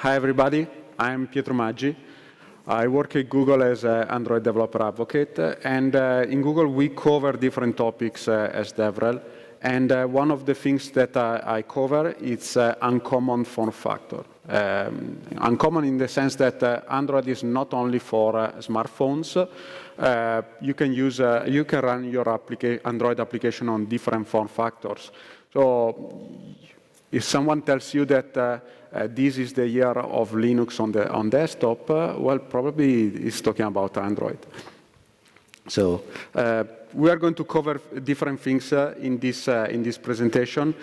Hi, everybody. I'm Pietro Maggi. I work at Google as an Android developer advocate. And in Google, we cover different topics as DevRel. And one of the things that I cover is uncommon form factor. Uncommon in the sense that Android is not only for smartphones. You can run your Android application on different form factors. So if someone tells you that this is the year of Linux on desktop, well, probably it's talking about Android. So we are going to cover different things in this presentation.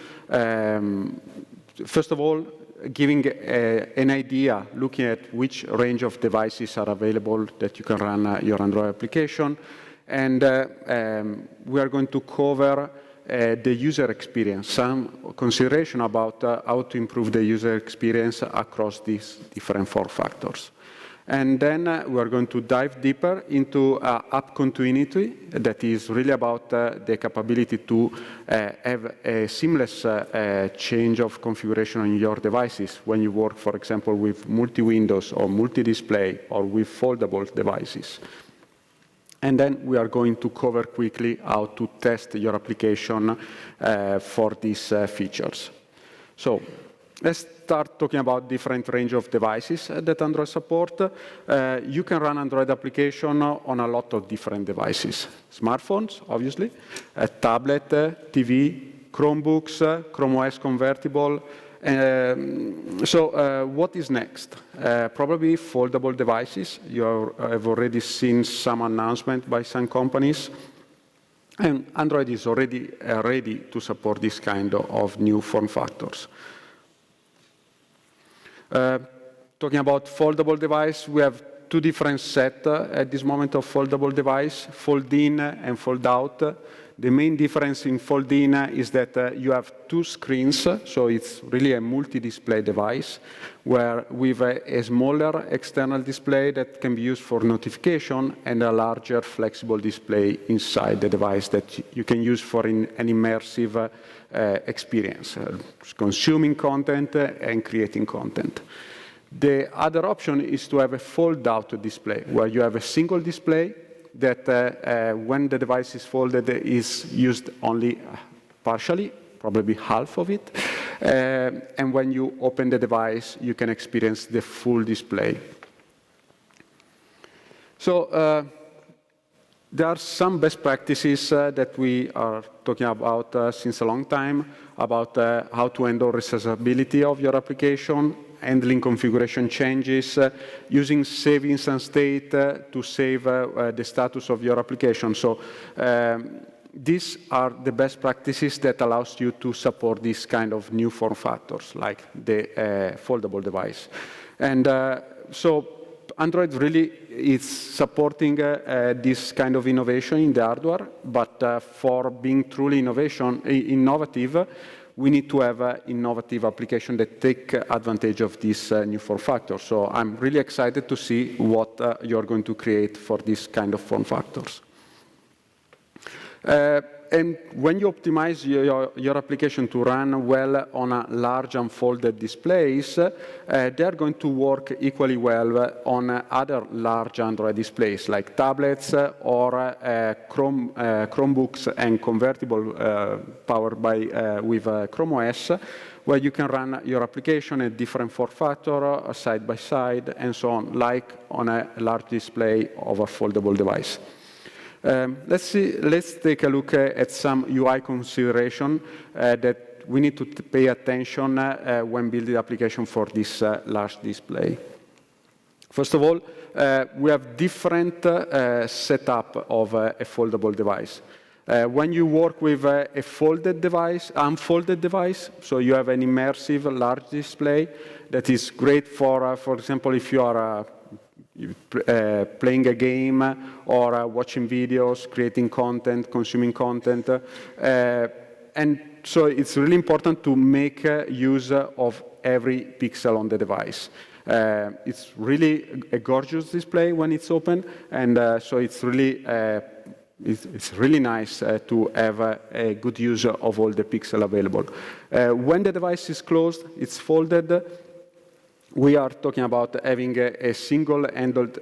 First of all, giving an idea, looking at which range of devices are available that you can run your Android application. And we are going to cover the user experience, some consideration about how to improve the user experience across these different form factors. And then we are going to dive deeper into app continuity, that is really about the capability to have a seamless change of configuration on your devices when you work, for example, with multi-windows or multi-display or with foldable devices. And then we are going to cover quickly how to test your application for these features. So let's start talking about different range of devices that Android support. You can run Android application on a lot of different devices. Smartphones, obviously, a tablet, TV, Chromebooks, Chrome OS convertible. So what is next? Probably foldable devices. You have already seen some announcement by some companies. And Android is already ready to support this kind of new form factors. Talking about foldable device, we have two different sets at this moment of foldable device, fold-in and fold-out. The main difference in fold-in is that you have two screens, so it's really a multi-display device, where with a smaller external display that can be used for notification and a larger flexible display inside the device that you can use for an immersive experience, consuming content and creating content. The other option is to have a fold-out display, where you have a single display that when the device is folded is used only partially, probably half of it. And when you open the device, you can experience the full display. So there are some best practices that we are talking about since a long time, about how to handle resizability of your application, handling configuration changes, using save instance state to save the status of your application. So these are the best practices that allows you to support this kind of new form factors, like the foldable device. And so Android really is supporting this kind of innovation in the hardware, but for being truly innovative, we need to have an innovative application that take advantage of this new form factor. So I'm really excited to see what you're going to create for this kind of form factors. And when you optimize your application to run well on a large unfolded displays, they are going to work equally well on other large Android displays like tablets or Chromebooks and convertible powered by with Chrome OS, where you can run your application at different form factor, side by side, and so on, like on a large display of a foldable device. Let's take a look at some UI consideration that we need to pay attention when building the application for this large display. First of all, we have different setup of a foldable device. When you work with a folded device, unfolded device, so you have an immersive large display that is great for example, if you are playing a game or watching videos, creating content, consuming content. And so it's really important to make use of every pixel on the device. It's really a gorgeous display when it's open, and so it's really nice to have a good use of all the pixels available. When the device is closed, it's folded, we are talking about having a single handled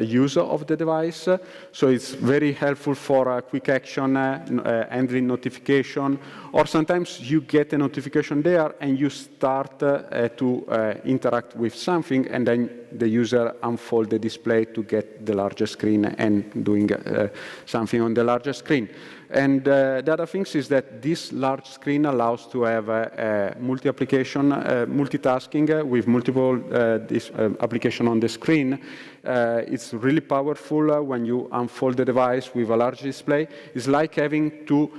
use of the device. So it's very helpful for quick action, handling notification, or sometimes you get a notification there and you start to interact with something, and then the user unfolds the display to get the larger screen and doing something on the larger screen. And the other thing is that this large screen allows to have multi-application, multitasking with multiple application on the screen. It's really powerful when you unfold the device with a large display. It's like having two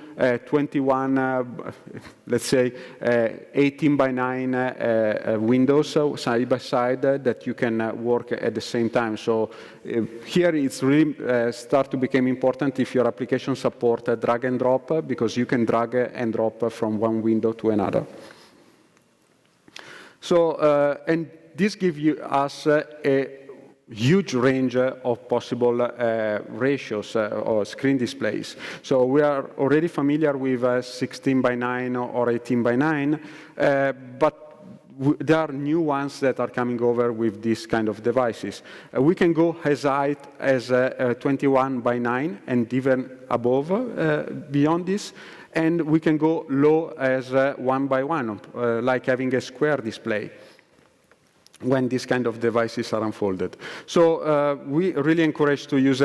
21, let's say, 18 by 9 windows side by side that you can work at the same time. So here it's really start to become important if your application support drag and drop, because you can drag and drop from one window to another. So, and this gives us a huge range of possible ratios or screen displays. So we are already familiar with 16 by 9 or 18 by 9, but there are new ones that are coming over with this kind of devices. We can go as high as 21 by 9 and even above, beyond this. And we can go low as 1 by 1, like having a square display when these kind of devices are unfolded. So we really encourage to use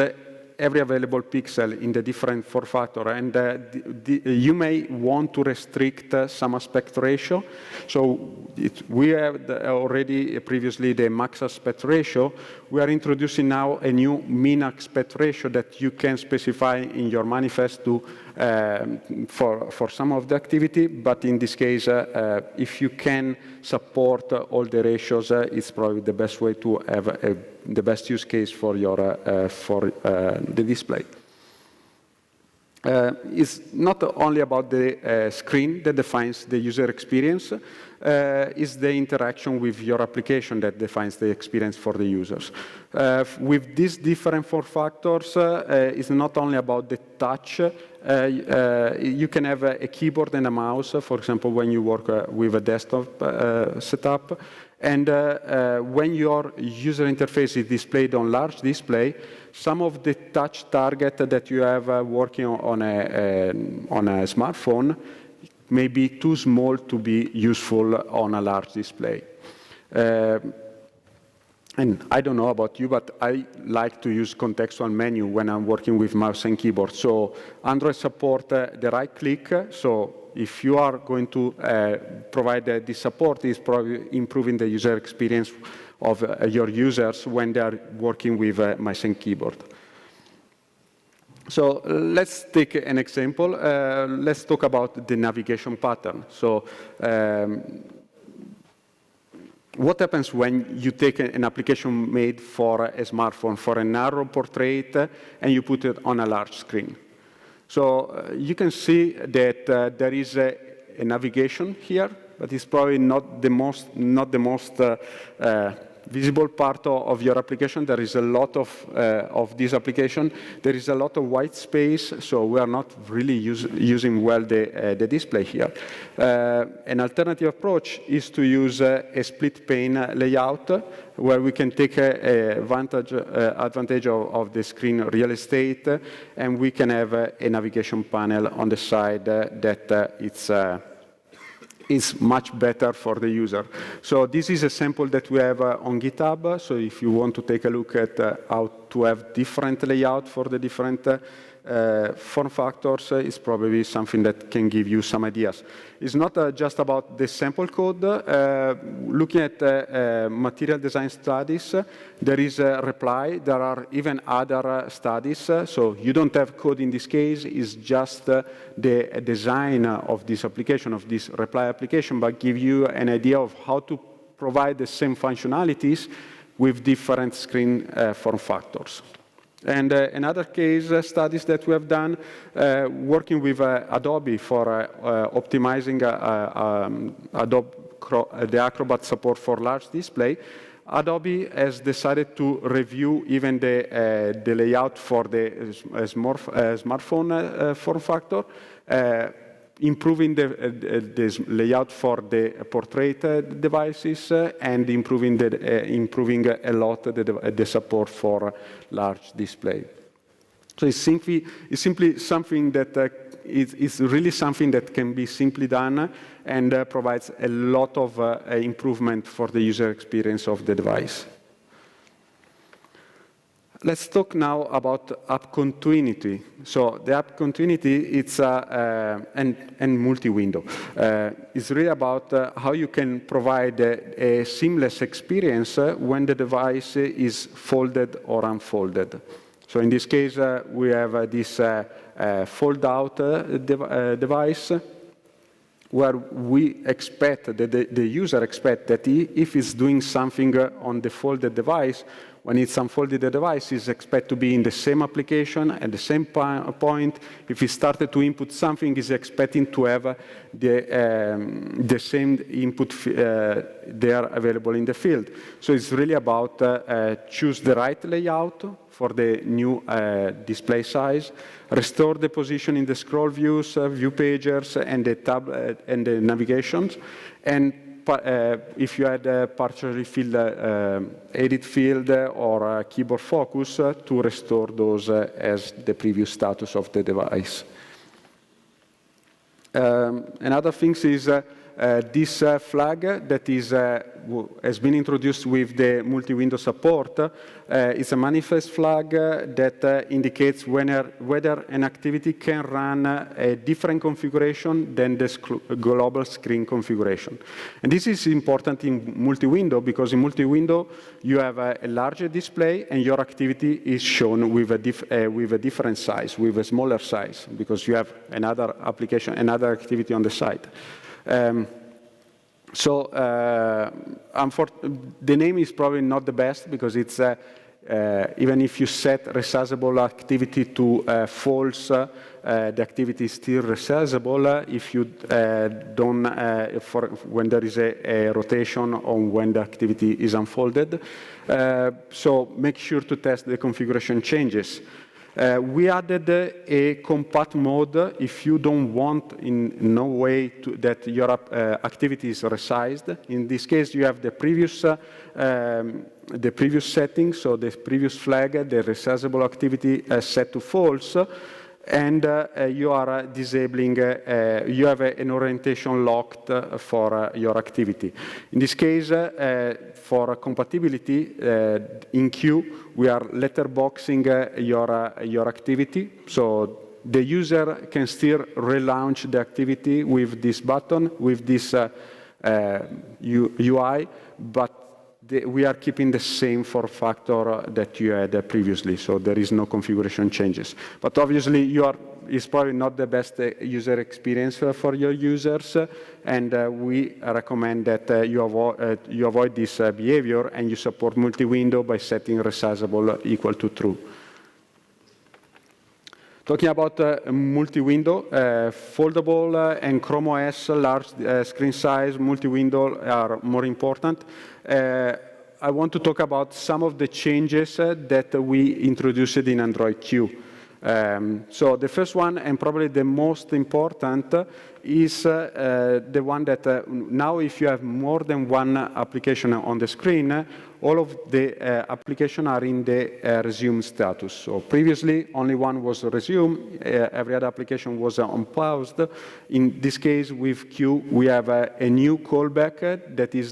every available pixel in the different form factor, and you may want to restrict some aspect ratio. So we have already previously the max aspect ratio. We are introducing now a new min aspect ratio that you can specify in your manifest to for some of the activity, but in this case, if you can support all the ratios, it's probably the best way to have the best use case for your the display. It's not only about the screen that defines the user experience, it's the interaction with your application that defines the experience for the users. With these different form factors, it's not only about the touch. You can have a keyboard and a mouse, for example, when you work with a desktop setup. And when your user interface is displayed on large display, some of the touch target that you have working on a smartphone may be too small to be useful on a large display. And I don't know about you, but I like to use contextual menu when I'm working with mouse and keyboard. So Android support the right click. So if you are going to provide this support, it's probably improving the user experience of your users when they are working with mouse and keyboard. So let's take an example. Let's talk about the navigation pattern. So what happens when you take an application made for a smartphone, for a narrow portrait, and you put it on a large screen? So you can see that there is a navigation here, but it's probably not the most visible part of your application. There is a lot of this application. There is a lot of white space, so we are not really using well the display here. An alternative approach is to use a split pane layout, where we can take advantage of the screen real estate, and we can have a navigation panel on the side that is much better for the user. So this is a sample that we have on GitHub. So if you want to take a look at how to have different layout for the different form factors, it's probably something that can give you some ideas. It's not just about the sample code. Looking at material design studies, there is a reply. There are even other studies. So you don't have code in this case. It's just the design of this application, of this reply application, but give you an idea of how to provide the same functionalities with different screen form factors. And another case studies that we have done, working with Adobe for optimizing the Acrobat support for large display. Adobe has decided to review even the layout for the smartphone form factor. improving this layout for the portrait devices and improving a lot the support for large display. So it's simply something that is really something that can be simply done and provides a lot of improvement for the user experience of the device. Let's talk now about app continuity. So the app continuity, it's and multi-window. It's really about how you can provide a seamless experience when the device is folded or unfolded. So in this case, we have this fold-out device where we expect that the user expects that if it's doing something on the folded device, when it's unfolded the device, is expected to be in the same application at the same point. If he started to input something, is expecting to have the same input there available in the field. So it's really about choose the right layout for the new display size, restore the position in the scroll views, view pagers, and the tab and the navigations, and if you had a partially filled edit field or keyboard focus, to restore those as the previous status of the device. Another thing is this flag that has been introduced with the multi-window support is a manifest flag that indicates whether an activity can run a different configuration than the global screen configuration. And this is important in multi-window because in multi-window you have a larger display and your activity is shown with a different size, with a smaller size, because you have another application, another activity on the side. So the name is probably not the best because it's even if you set resizable activity to false, the activity is still resizable if you don't when there is a rotation on when the activity is unfolded. So make sure to test the configuration changes. We added a compact mode if you don't want in no way that your activity is resized. In this case, you have the previous settings, so the previous flag, the resizable activity set to false, and you are disabling, you have an orientation locked for your activity. In this case, for compatibility, in Q, we are letterboxing your activity. So the user can still relaunch the activity with this button, with this UI, but we are keeping the same form factor that you had previously, so there is no configuration changes. But obviously, it's probably not the best user experience for your users, and we recommend that you avoid this behavior and you support multi-window by setting resizable equal to true. Talking about multi-window, foldable and Chrome OS large screen size multi-window are more important. I want to talk about some of the changes that we introduced in Android Q. So the first one, and probably the most important, is the one that now if you have more than one application on the screen, all of the applications are in the resume status. So previously, only one was resume. Every other application was on pause. In this case, with Q, we have a new callback that is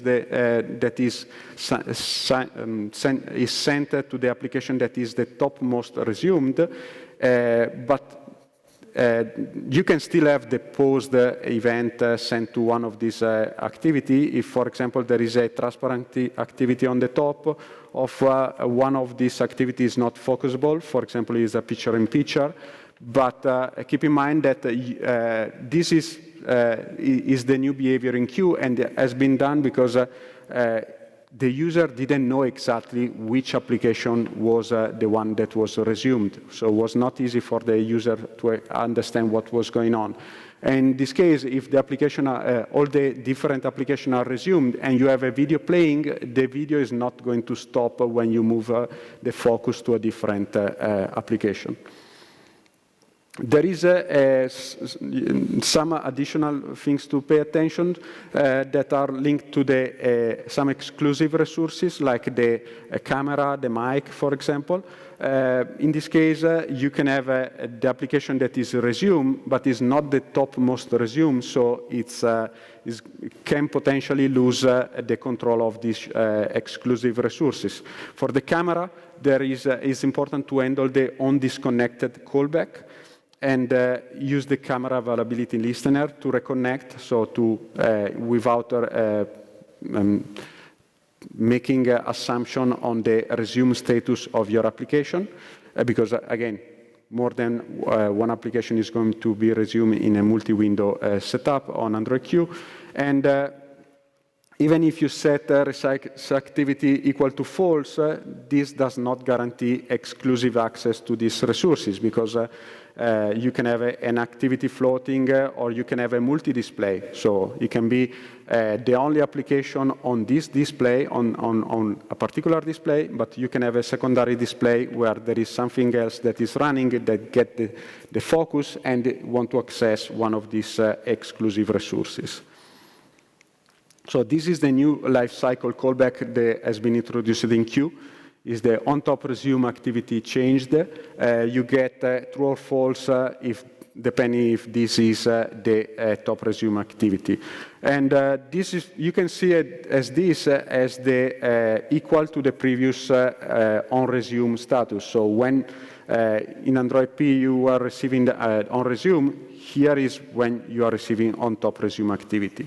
sent to the application that is the topmost resumed. But you can still have the paused event sent to one of these activities. If, for example, there is a transparent activity on the top of one of these activities not focusable, for example, is a picture-in-picture. But keep in mind that this is the new behavior in Q, and it has been done because the user didn't know exactly which application was the one that was resumed. So it was not easy for the user to understand what was going on. And in this case, if the application, all the different applications are resumed and you have a video playing, the video is not going to stop when you move the focus to a different application. There is some additional things to pay attention that are linked to some exclusive resources, like the camera, the mic, for example. In this case, you can have the application that is resume, but is not the topmost resume, so it can potentially lose the control of these exclusive resources. For the camera, it's important to handle the on-disconnected callback, and use the camera availability listener to reconnect, so without making an assumption on the resume status of your application, because again, more than one application is going to be resumed in a multi-window setup on Android Q. And even if you set resizability equal to false, this does not guarantee exclusive access to these resources, because you can have an activity floating, or you can have a multi-display. So it can be the only application on this display, on a particular display, but you can have a secondary display where there is something else that is running that get the focus and want to access one of these exclusive resources. So this is the new lifecycle callback that has been introduced in Q. Is the on-top resume activity changed? You get true or false depending if this is the top resume activity. And this is, you can see it as the equal to the previous on resume status. So when in Android P you are receiving the on resume, here is when you are receiving on top resume activity.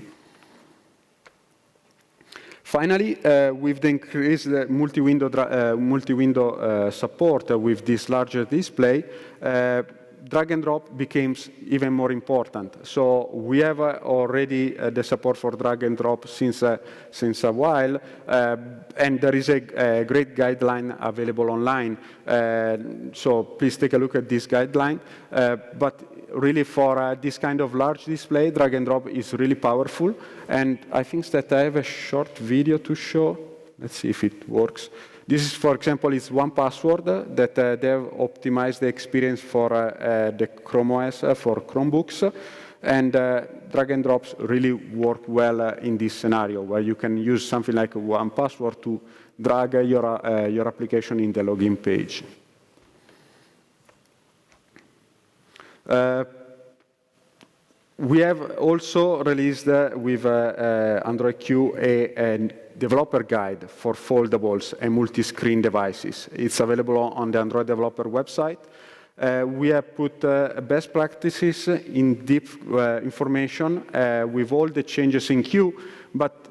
Finally, with the increased multi-window support with this larger display, drag and drop becomes even more important. So we have already the support for drag and drop since a while, and there is a great guideline available online. So please take a look at this guideline. But really, for this kind of large display, drag and drop is really powerful. And I think that I have a short video to show. Let's see if it works. This is, for example, it's one password that they have optimized the experience for the Chrome OS for Chromebooks. And drag and drops really work well in this scenario, where you can use something like one password to drag your application in the login page. We have also released with Android Q a developer guide for foldables and multi-screen devices. It's available on the Android developer website. We have put best practices in deep information with all the changes in Q, but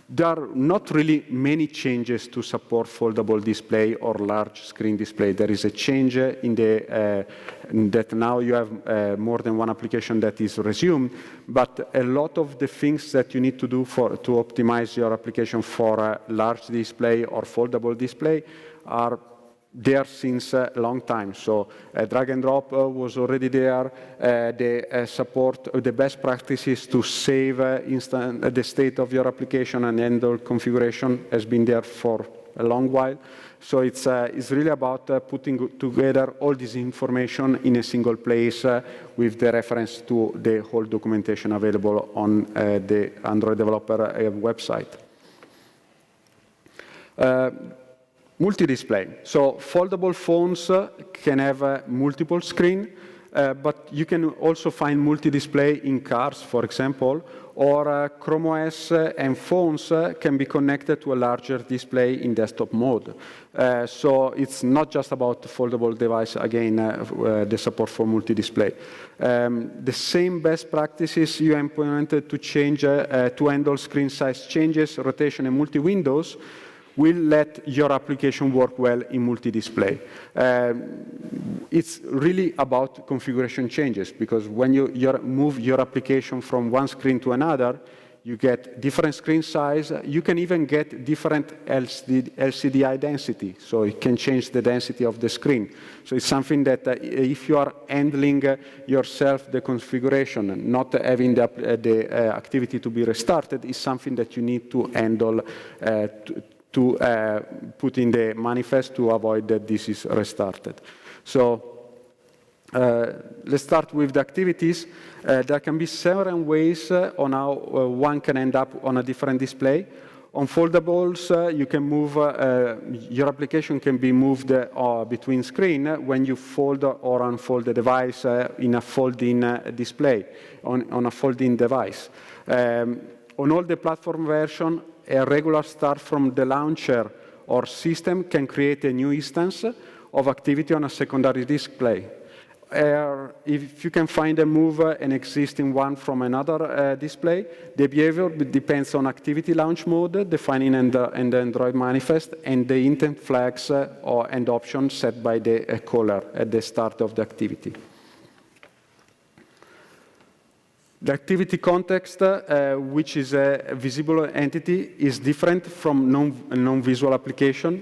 there are not really many changes to support foldable display or large screen display. There is a change in that now you have more than one application that is resumed, but a lot of the things that you need to do to optimize your application for a large display or foldable display are there since a long time. So drag and drop was already there. The support, the best practices to save the state of your application and handle configuration has been there for a long while. So it's really about putting together all this information in a single place with the reference to the whole documentation available on the Android developer website. Multi-display. So foldable phones can have multiple screens, but you can also find multi-display in cars, for example, or Chrome OS and phones can be connected to a larger display in desktop mode. So it's not just about the foldable device, again, the support for multi-display. The same best practices you implemented to change, to handle screen size changes, rotation, and multi-windows will let your application work well in multi-display. It's really about configuration changes, because when you move your application from one screen to another, you get different screen size. You can even get different LCD density, so it can change the density of the screen. So it's something that if you are handling yourself the configuration, not having the activity to be restarted, is something that you need to handle to put in the manifest to avoid that this is restarted. So Let's start with the activities. There can be several ways on how one can end up on a different display. On foldables, you can move, your application can be moved between screens when you fold or unfold the device in a folding display, on a folding device. On all the platform versions, a regular start from the launcher or system can create a new instance of activity on a secondary display. If you can find a move an existing one from another display, the behavior depends on activity launch mode defined in the Android manifest and the intent flags and options set by the caller at the start of the activity. The activity context, which is a visible entity, is different from non-visual application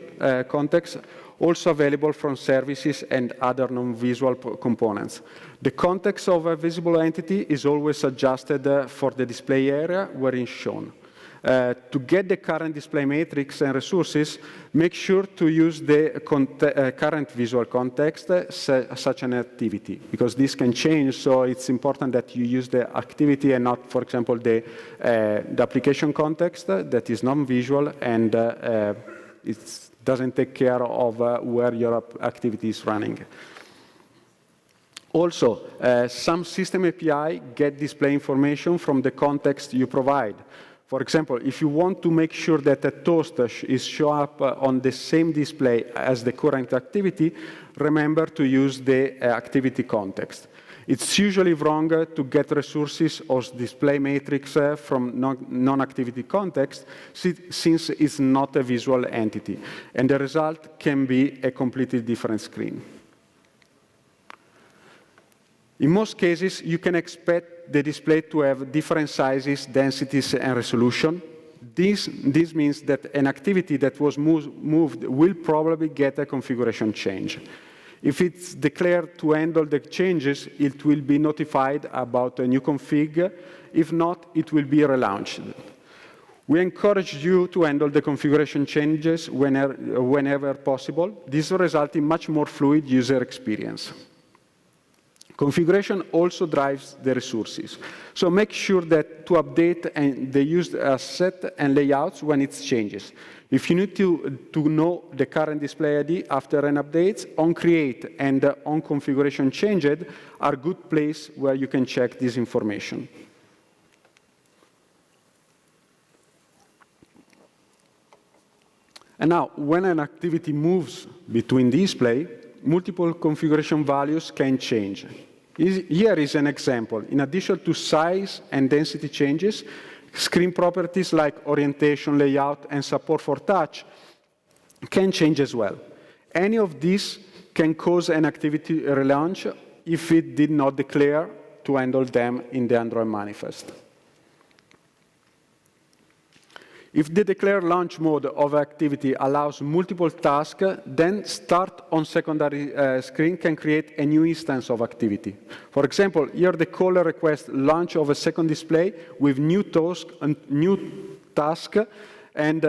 context, also available from services and other non-visual components. The context of a visible entity is always adjusted for the display area wherein shown. To get the current display matrix and resources, make sure to use the current visual context, such an activity, because this can change, so it's important that you use the activity and not, for example, the application context that is non-visual and it doesn't take care of where your activity is running. Also, some system API get display information from the context you provide. For example, if you want to make sure that a toast is show up on the same display as the current activity, remember to use the activity context. It's usually wrong to get resources or display matrix from non-activity context, since it's not a visual entity, and the result can be a completely different screen. In most cases, you can expect the display to have different sizes, densities, and resolution. This means that an activity that was moved will probably get a configuration change. If it's declared to handle the changes, it will be notified about a new config. If not, it will be relaunched. We encourage you to handle the configuration changes whenever possible. This results in much more fluid user experience. Configuration also drives the resources. So make sure that to update the used asset and layouts when it changes. If you need to know the current display ID after an update, on create and on configuration changed are good place where you can check this information. And now, when an activity moves between display, multiple configuration values can change. Here is an example. In addition to size and density changes, screen properties like orientation, layout, and support for touch can change as well. Any of these can cause an activity relaunch if it did not declare to handle them in the Android manifest. If the declare launch mode of activity allows multiple tasks, then start on secondary screen can create a new instance of activity. For example, here the caller requests launch of a second display with new task and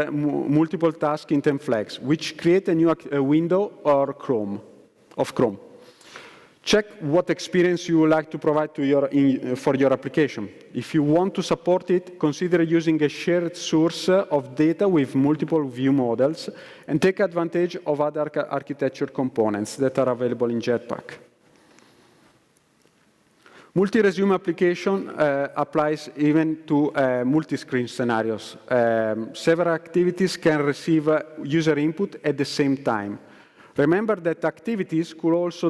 multiple task intent flags, which create a new window or Chrome. Check what experience you would like to provide to for your application. If you want to support it, consider using a shared source of data with multiple view models and take advantage of other architecture components that are available in Jetpack. Multi-resume application applies even to multi-screen scenarios. Several activities can receive user input at the same time. Remember that activities could also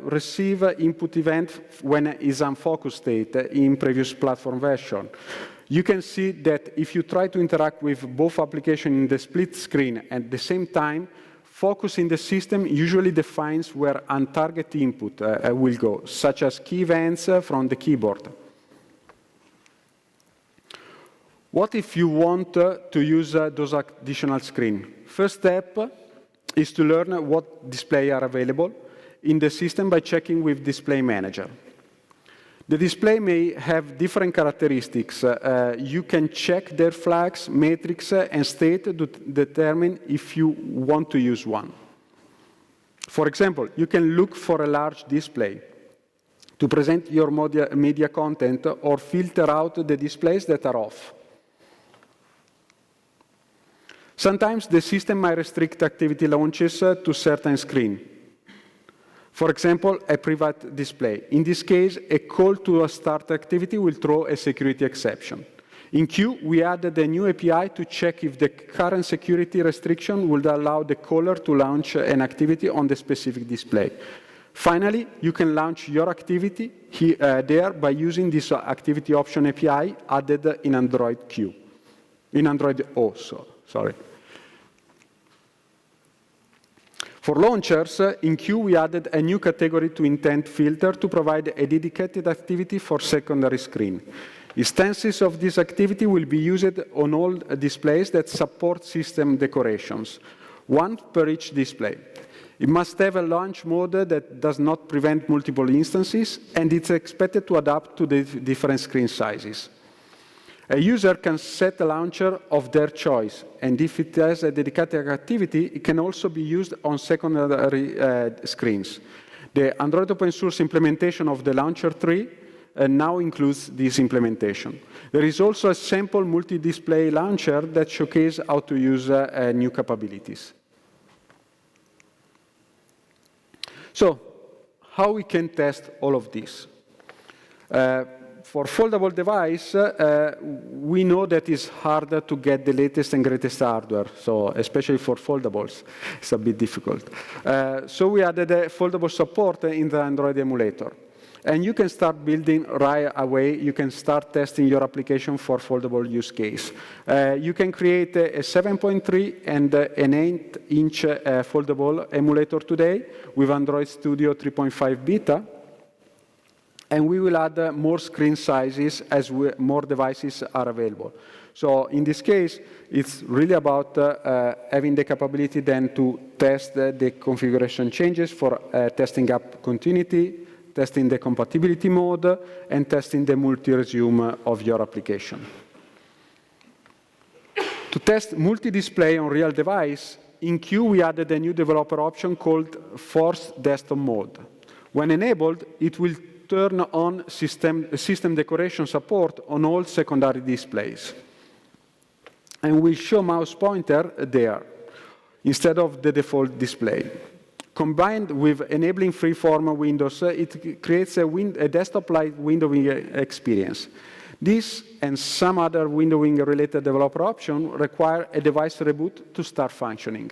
receive input event when it is unfocused state in previous platform version. You can see that if you try to interact with both applications in the split screen at the same time, focus in the system usually defines where untargeted input will go, such as key events from the keyboard. What if you want to use those additional screens? First step is to learn what displays are available in the system by checking with Display Manager. The display may have different characteristics. You can check their flags, matrix, and state to determine if you want to use one. For example, you can look for a large display. to present your media content or filter out the displays that are off. Sometimes the system might restrict activity launches to certain screens. For example, a private display. In this case, a call to a start activity will throw a security exception. In Q, we added a new API to check if the current security restriction would allow the caller to launch an activity on the specific display. Finally, you can launch your activity there by using this activity option API added in Android Q. In Android O, sorry. For launchers, in Q, we added a new category to intent filter to provide a dedicated activity for secondary screen. Instances of this activity will be used on all displays that support system decorations, one per each display. It must have a launch mode that does not prevent multiple instances, and it's expected to adapt to the different screen sizes. A user can set a launcher of their choice, and if it has a dedicated activity, it can also be used on secondary screens. The Android open source implementation of the launcher tree now includes this implementation. There is also a sample multi-display launcher that showcases how to use new capabilities. So, how we can test all of this? For foldable device, we know that it's harder to get the latest and greatest hardware, so especially for foldables, it's a bit difficult. So we added a foldable support in the Android emulator. And you can start building right away. You can start testing your application for foldable use case. You can create a 7.3 and an 8-inch foldable emulator today with Android Studio 3.5 beta. And we will add more screen sizes as more devices are available. So in this case, it's really about having the capability then to test the configuration changes for testing app continuity, testing the compatibility mode, and testing the multi-resume of your application. To test multi-display on real device, in Q we added a new developer option called Force Desktop Mode. When enabled, it will turn on system decoration support on all secondary displays. And will show mouse pointer there, instead of the default display. Combined with enabling freeform windows, it creates a desktop-like windowing experience. This and some other windowing-related developer options require a device reboot to start functioning.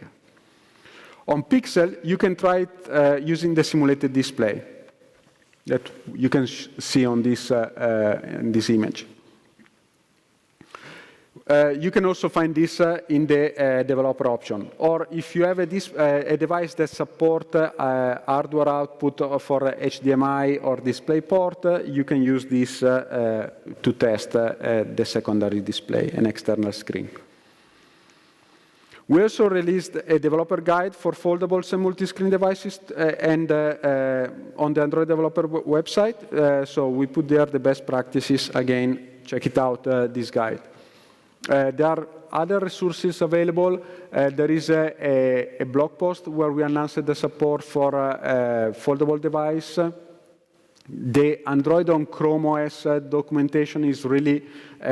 On Pixel, you can try it using the simulated display that you can see on this image. You can also find this in the developer option. Or if you have a device that supports hardware output for HDMI or DisplayPort, you can use this to test the secondary display, an external screen. We also released a developer guide for foldables and multi-screen devices on the Android developer website. So we put there the best practices. Again, check it out, this guide. There are other resources available. There is a blog post where we announced the support for foldable device. The Android on Chrome OS documentation is really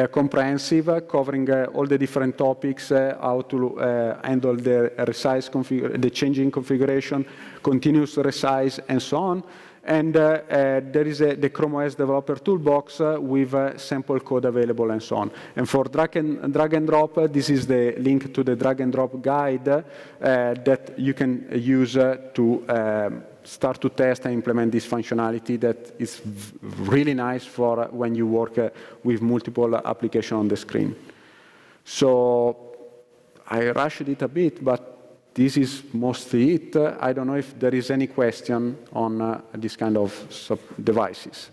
comprehensive, covering all the different topics, how to handle the changing configuration, continuous resize, and so on. And there is the Chrome OS developer toolbox with sample code available and so on. And for drag and drop, this is the link to the drag and drop guide that you can use to start to test and implement this functionality that is really nice for when you work with multiple applications on the screen. So I rushed it a bit, but this is mostly it. I don't know if there is any question on this kind of devices.